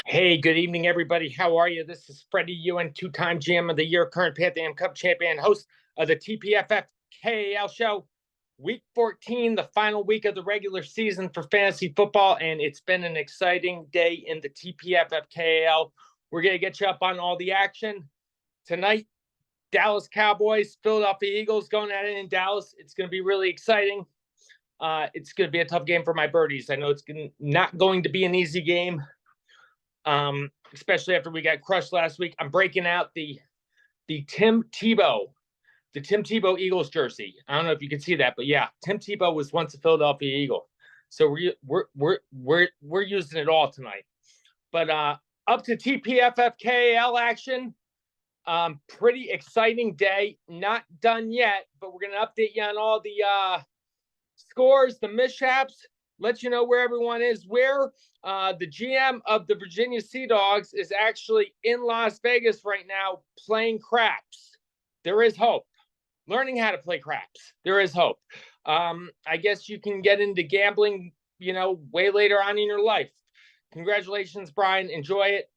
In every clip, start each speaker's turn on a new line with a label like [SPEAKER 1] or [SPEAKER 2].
[SPEAKER 1] Hey, good evening, everybody. How are you? This is Freddie Ewan, two-time GM of the year, current Pan Cup champion, host of the TPFF KAL show. Week 14, the final week of the regular season for fantasy football, and it's been an exciting day in the TPFF KAL. We're going to get you up on all the action. Tonight, Dallas Cowboys, Philadelphia Eagles going at it in Dallas. It's going to be really exciting. It's going to be a tough game for my birdies. I know it's not going to be an easy game. Especially after we got crushed last week. I'm breaking out the Tim Tebow Eagles jersey. I don't know if you can see that, but yeah, Tim Tebow was once a Philadelphia Eagle, so we're using it all tonight. But up to TPFFKAL action. Pretty exciting day. Not done yet, but we're gonna update you on all the scores, the mishaps, let you know where everyone is. Where the GM of the Virginia Sea Dogs is actually in Las Vegas right now playing craps. There is hope. Learning how to play craps. There is hope. I guess you can get into gambling, way later on in your life. Congratulations, Brian. Enjoy it.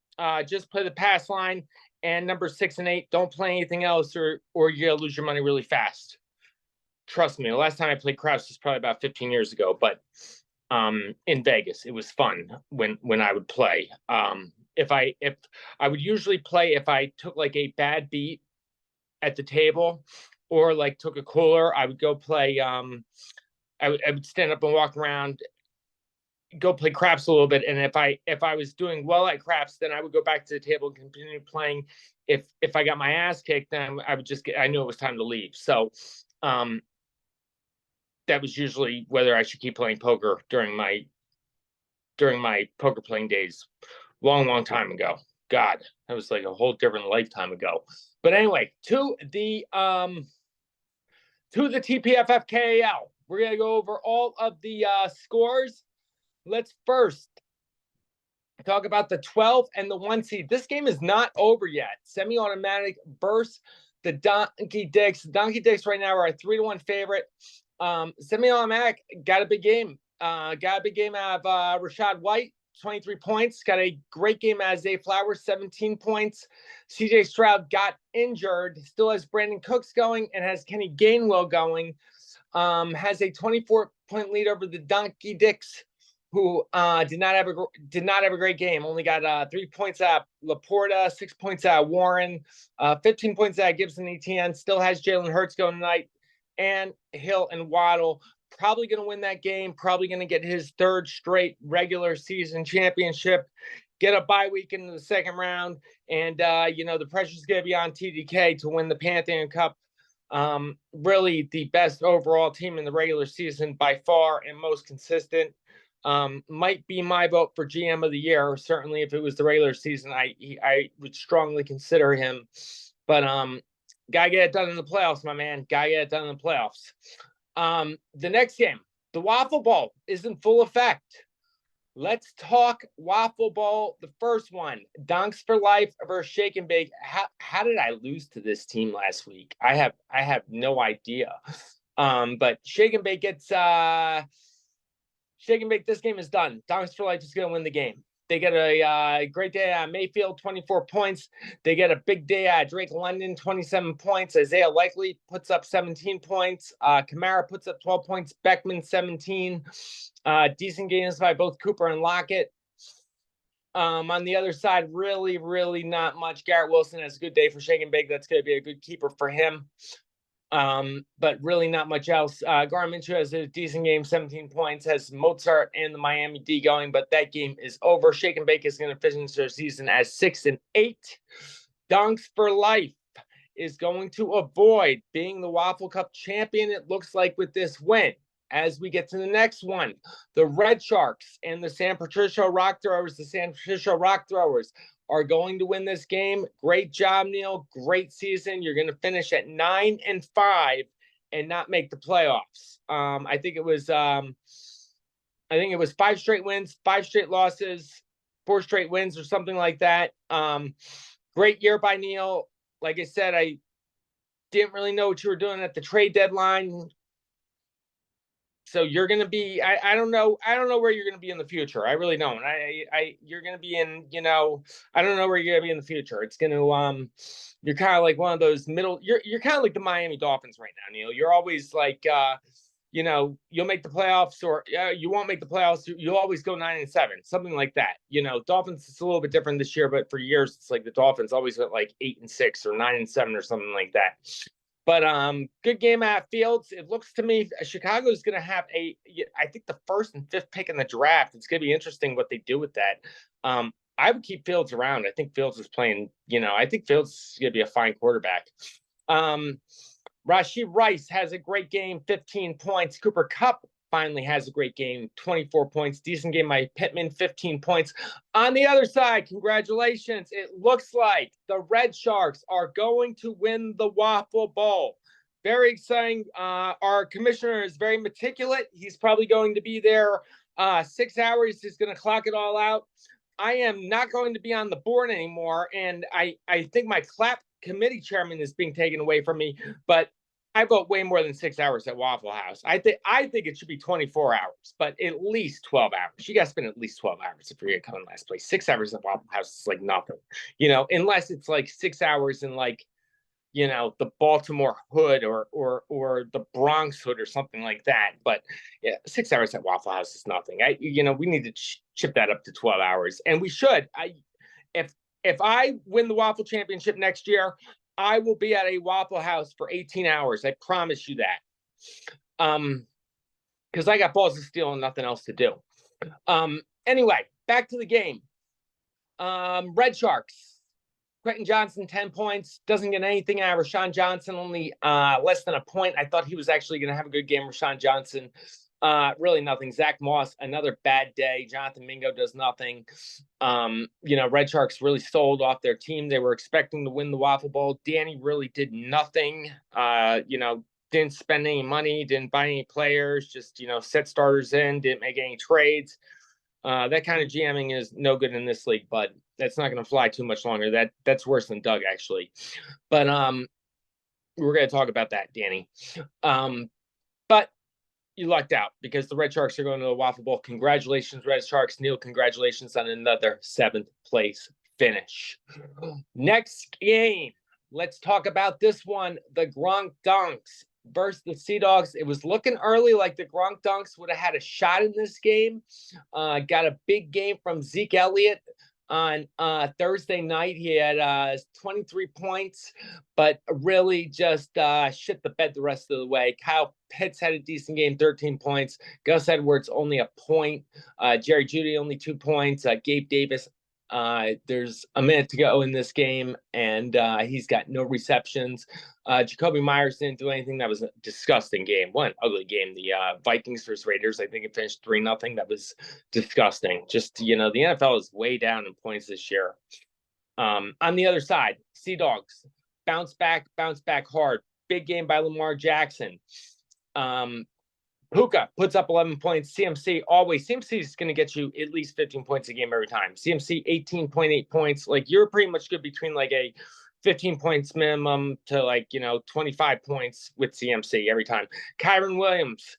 [SPEAKER 1] Just play the pass line. And number 6 and 8, don't play anything else or you're going to lose your money really fast. Trust me, the last time I played craps was probably about 15 years ago, but in Vegas, it was fun when I would play. If I would usually play if I took like a bad beat at the table or like took a cooler, I would go play. I would stand up and walk around, go play craps a little bit, and if I was doing well at craps, then I would go back to the table and continue playing. If I got my ass kicked, then I would I knew it was time to leave. So that was usually whether I should keep playing poker during my poker playing days, long time ago. God, that was like a whole different lifetime ago. But anyway, to the TPFFKAL, we're gonna go over all of the scores. Let's first talk about the 12 and the 1 seed. This game is not over yet. Semi-automatic versus the Donkey Dicks. The Donkey Dicks right now are a 3-1 favorite. Semi-automatic got a big game. Got a big game out of Rashad White, 23 points. Got a great game out of Zay Flowers, 17 points. CJ Stroud got injured. Still has Brandon Cooks going and has Kenny Gainwell going. Has a 24-point lead over the Donkey Dicks, who did not have a great game. Only got 3 points out of Laporta, 6 points out of Warren, 15 points out of Gibson Etienne. Still has Jalen Hurts going tonight, and Hill and Waddle. Probably going to win that game. Probably going to get his third straight regular season championship. Get a bye week into the second round, and the pressure's going to be on TDK to win the Pantheon Cup. Really the best overall team in the regular season by far and most consistent. Might be my vote for GM of the year. Certainly, if it was the regular season, I would strongly consider him. But gotta get it done in the playoffs, my man. Gotta get it done in the playoffs. The next game, the Waffle Bowl, is in full effect. Let's talk Waffle Bowl. The first one, Donks for Life versus Shake and Bake. How did I lose to this team last week? I have no idea. But Shake and Bake gets Shake and Bake. This game is done. Donks for Life is going to win the game. They get a great day at Mayfield, 24 points. They get a big day at Drake London, 27 points. Isaiah Likely puts up 17 points. Kamara puts up 12 points. Beckman, 17. Decent games by both Cooper and Lockett. On the other side, really, really not much. Garrett Wilson has a good day for Shake and Bake. That's going to be a good keeper for him. But really not much else. Gardner Minshew has a decent game, 17 points, has Mozart and the Miami D going, but that game is over. Shake and Bake is going to finish their season as 6 and 8. Donks for Life is going to avoid being the Waffle Cup champion, it looks like, with this win. As we get to the next one, the Red Sharks and the San Patricio Rock Throwers, are going to win this game. Great job, Neil. Great season. You're going to finish at 9 and 5 and not make the playoffs. I think it was 5 straight wins, 5 straight losses, 4 straight wins, or something like that. Great year by Neil. Like I said, I didn't really know what you were doing at the trade deadline. So you're going to be, I don't know. I don't know where you're going to be in the future. I really don't. You're going to be in, I don't know where you're going to be in the future. It's going to, you're kind of like one of those middle, you're kind of like the Miami Dolphins right now, Neil. You're always like, you'll make the playoffs or you won't make the playoffs. You'll always go 9-7, something like that. Dolphins, it's a little bit different this year, but for years, it's like the Dolphins always went like 8-6 or 9-7 or something like that. But good game at Fields. It looks to me Chicago is going to have I think the 1st and 5th pick in the draft. It's going to be interesting what they do with that. I would keep Fields around. I think Fields is playing, I think Fields is going to be a fine quarterback. Rashee Rice has a great game, 15 points. Cooper Kupp finally has a great game, 24 points. Decent game by Pittman, 15 points. On the other side, congratulations. It looks like the Red Sharks are going to win the WAFFLE Bowl. Very exciting. Our commissioner is very meticulous. He's probably going to be there 6 hours. He's going to clock it all out. I am not going to be on the board anymore, and I think my clap committee chairman is being taken away from me, but I vote way more than 6 hours at Waffle House. I think it should be 24 hours, but at least 12 hours. You got to spend at least 12 hours if you're going to come in last place. 6 hours at Waffle House is like nothing, unless it's like 6 hours in like, the Baltimore hood or the Bronx hood or something like that. But yeah, 6 hours at Waffle House is nothing. We need to chip that up to 12 hours, and we should. If I win the Waffle Championship next year, I will be at a Waffle House for 18 hours. I promise you that. Because I got balls of steel and nothing else to do. Anyway, back to the game. Red Sharks. Quentin Johnson, 10 points. Doesn't get anything out of Rashawn Johnson, only less than a point. I thought he was actually going to have a good game, Rashawn Johnson. Really nothing. Zach Moss, another bad day. Jonathan Mingo does nothing. Red Sharks really sold off their team. They were expecting to win the Waffle Bowl. Danny really did nothing. Didn't spend any money, didn't buy any players, just, set starters in, didn't make any trades. That kind of GMing is no good in this league, but that's not going to fly too much longer. That's worse than Doug, actually. But we're going to talk about that, Danny. But you lucked out because the Red Sharks are going to the Waffle Bowl. Congratulations, Red Sharks. Neil, congratulations on another 7th place finish. Next game, let's talk about this one. The Gronk Dunks versus the Sea Dogs. It was looking early like the Gronk Dunks would have had a shot in this game. Got a big game from Zeke Elliott on Thursday night. He had 23 points, but really just shit the bed the rest of the way. Kyle Pitts had a decent game, 13 points. Gus Edwards only a point. Jerry Jeudy only 2 points. Gabe Davis, there's a minute to go in this game, and he's got no receptions. Jacoby Myers didn't do anything. That was a disgusting game. One ugly game. The Vikings versus Raiders, I think it finished 3-0. That was disgusting. Just, the NFL is way down in points this year. On the other side, Sea Dogs bounce back hard. Big game by Lamar Jackson. Puka puts up 11 points. CMC is going to get you at least 15 points a game every time. CMC 18.8 points. Like, you're pretty much good between like a 15 points minimum to like, 25 points with CMC every time. Kyron Williams,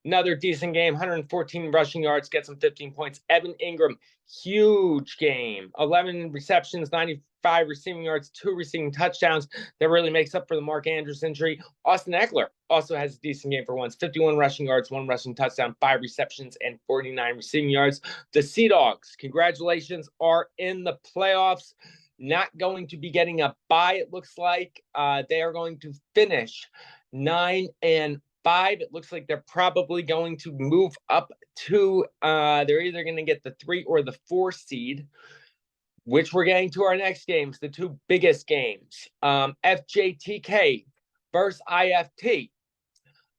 [SPEAKER 1] another decent game, 114 rushing yards, gets him 15 points. Evan Ingram, huge game, 11 receptions, 95 receiving yards, 2 receiving touchdowns. That really makes up for the Mark Andrews injury. Austin Eckler also has a decent game for once, 51 rushing yards, 1 rushing touchdown, 5 receptions, and 49 receiving yards. The Sea Dogs, congratulations, are in the playoffs. Not going to be getting a bye, it looks like. They are going to finish 9-5. It looks like they're probably going to move up to, they're either going to get the 3 or the 4 seed, which we're getting to our next games, the 2 biggest games. FJTK versus IFT.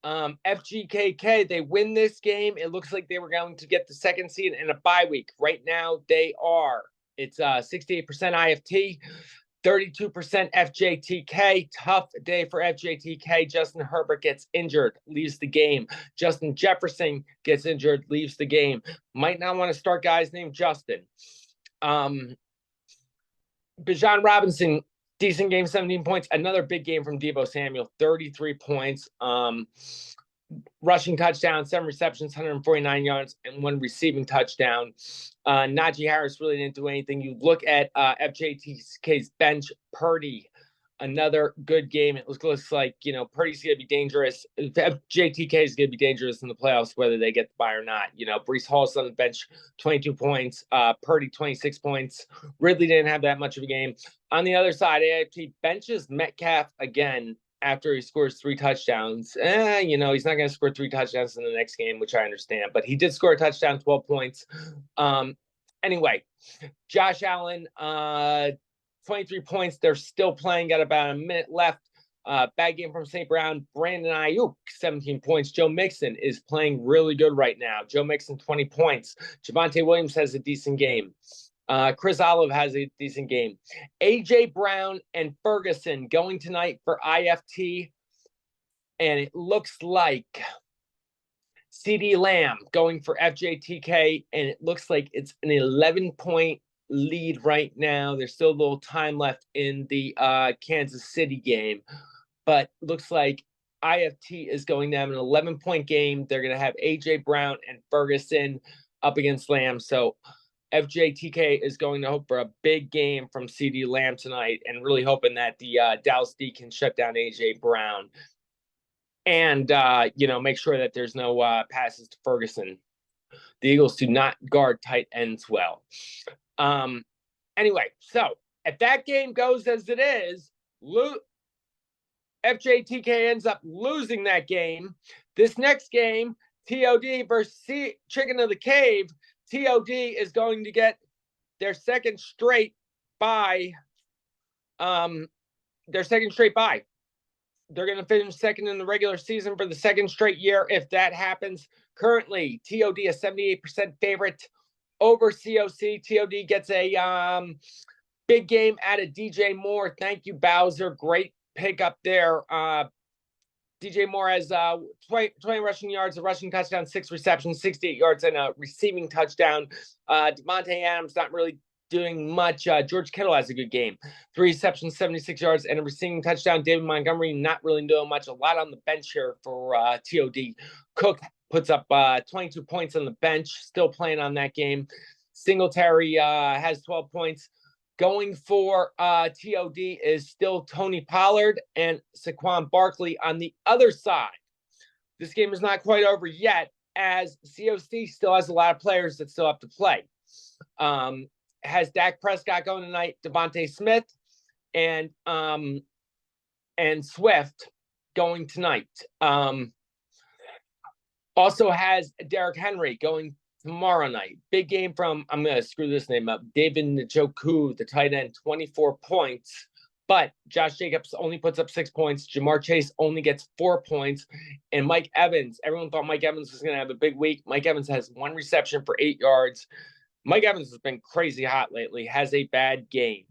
[SPEAKER 1] FGKK, they win this game. It looks like they were going to get the 2nd seed in a bye week. Right now, they are. It's 68% IFT, 32% FJTK. Tough day for FJTK. Justin Herbert gets injured, leaves the game. Justin Jefferson gets injured, leaves the game. Might not want to start guys named Justin. Bijan Robinson, decent game, 17 points. Another big game from Deebo Samuel, 33 points. rushing touchdown, 7 receptions, 149 yards, and 1 receiving touchdown. Najee Harris really didn't do anything. You look at FJTK's bench, Purdy, another good game. It looks like, Purdy's going to be dangerous. FJTK is going to be dangerous in the playoffs, whether they get the bye or not. Breece Hall's on the bench, 22 points. Purdy, 26 points. Ridley didn't have that much of a game. On the other side, AFT benches Metcalf again after he scores 3 touchdowns. He's not going to score 3 touchdowns in the next game, which I understand. But he did score a touchdown, 12 points. Anyway, Josh Allen, 23 points. They're still playing. Got about a minute left. Bad game from St. Brown. Brandon Ayuk, 17 points. Joe Mixon is playing really good right now. Joe Mixon, 20 points. Javonte Williams has a decent game. Chris Olive has a decent game. A.J. Brown and Ferguson going tonight for IFT. And it looks like CeeDee Lamb going for FJTK. And it looks like it's an 11-point lead right now. There's still a little time left in the Kansas City game. But looks like IFT is going to have an 11-point game. They're going to have A.J. Brown and Ferguson up against Lamb. So FJTK is going to hope for a big game from CeeDee Lamb tonight and really hoping that the Dallas D can shut down A.J. Brown and, make sure that there's no passes to Ferguson. The Eagles do not guard tight ends well. Anyway, so if that game goes as it is, FJTK ends up losing that game. This next game, TOD versus Chicken of the Cave, TOD is going to get their second straight bye. They're going to finish second in the regular season for the second straight year if that happens. Currently, TOD is 78% favorite over COC. TOD gets a big game out of DJ Moore. Thank you, Bowser. Great pick up there. DJ Moore has 20 rushing yards, a rushing touchdown, 6 receptions, 68 yards, and a receiving touchdown. Devontae Adams not really doing much. George Kittle has a good game. 3 receptions, 76 yards, and a receiving touchdown. David Montgomery not really doing much. A lot on the bench here for TOD. Cook puts up 22 points on the bench, still playing on that game. Singletary has 12 points. Going for TOD is still Tony Pollard and Saquon Barkley on the other side. This game is not quite over yet, as COC still has a lot of players that still have to play. Has Dak Prescott going tonight, Devontae Smith, and Swift going tonight. Also has Derrick Henry going tomorrow night. Big game from, I'm going to screw this name up, David Njoku, the tight end, 24 points. But Josh Jacobs only puts up 6 points. Jamar Chase only gets 4 points. And Mike Evans, everyone thought Mike Evans was going to have a big week. Mike Evans has 1 reception for 8 yards. Mike Evans has been crazy hot lately, has a bad game.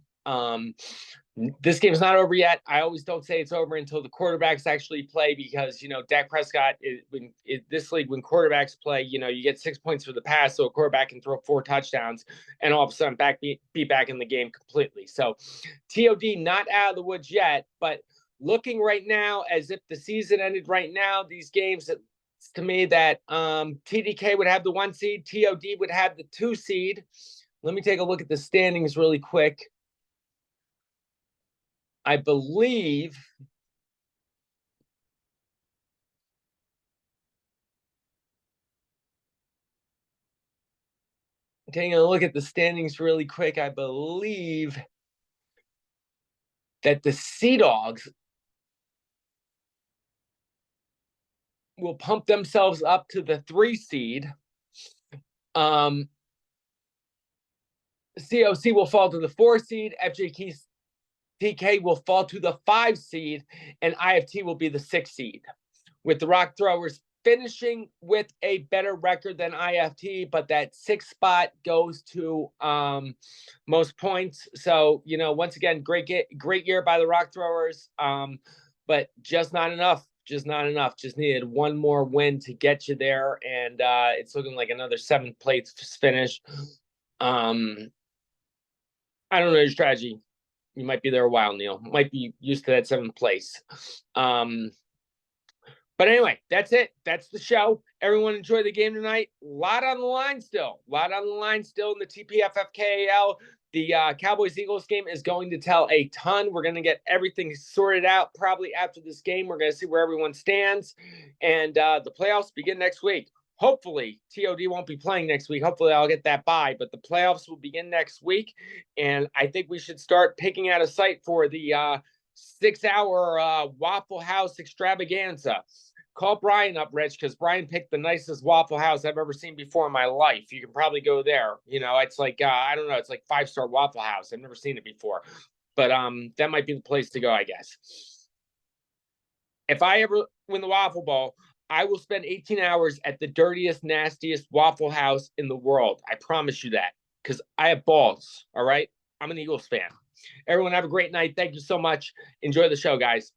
[SPEAKER 1] This game's not over yet. I always don't say it's over until the quarterbacks actually play because, Dak Prescott, this league, when quarterbacks play, you get 6 points for the pass, so a quarterback can throw 4 touchdowns and all of a sudden be back in the game completely. So TOD not out of the woods yet, but looking right now as if the season ended right now, these games, to me that TDK would have the 1 seed, TOD would have the 2 seed. Let me take a look at the standings really quick. I believe taking a look at the standings really quick, I believe that the Sea Dogs will pump themselves up to the 3 seed. COC will fall to the 4 seed. FJTK will fall to the 5 seed, and IFT will be the 6 seed. With the Rock Throwers finishing with a better record than IFT, but that 6th spot goes to most points. So, once again, great year by the Rock Throwers, but just not enough. Just needed 1 more win to get you there, and it's looking like another 7th place finish. I don't know your strategy. You might be there a while, Neil. Might be used to that 7th place. But anyway, that's it. That's the show. Everyone enjoy the game tonight. A lot on the line still. A lot on the line still in the TPFFKAL. The Cowboys-Eagles game is going to tell a ton. We're going to get everything sorted out probably after this game. We're going to see where everyone stands. And the playoffs begin next week. Hopefully, TOD won't be playing next week. Hopefully, I'll get that bye. But the playoffs will begin next week. And I think we should start picking out a site for the 6-hour Waffle House extravaganza. Call Brian up, Rich, because Brian picked the nicest Waffle House I've ever seen before in my life. You can probably go there. You know, it's like, I don't know, it's like 5-star Waffle House. I've never seen it before. But that might be the place to go, I guess. If I ever win the Waffle Bowl, I will spend 18 hours at the dirtiest, nastiest Waffle House in the world. I promise you that, because I have balls, all right? I'm an Eagles fan. Everyone have a great night. Thank you so much. Enjoy the show, guys.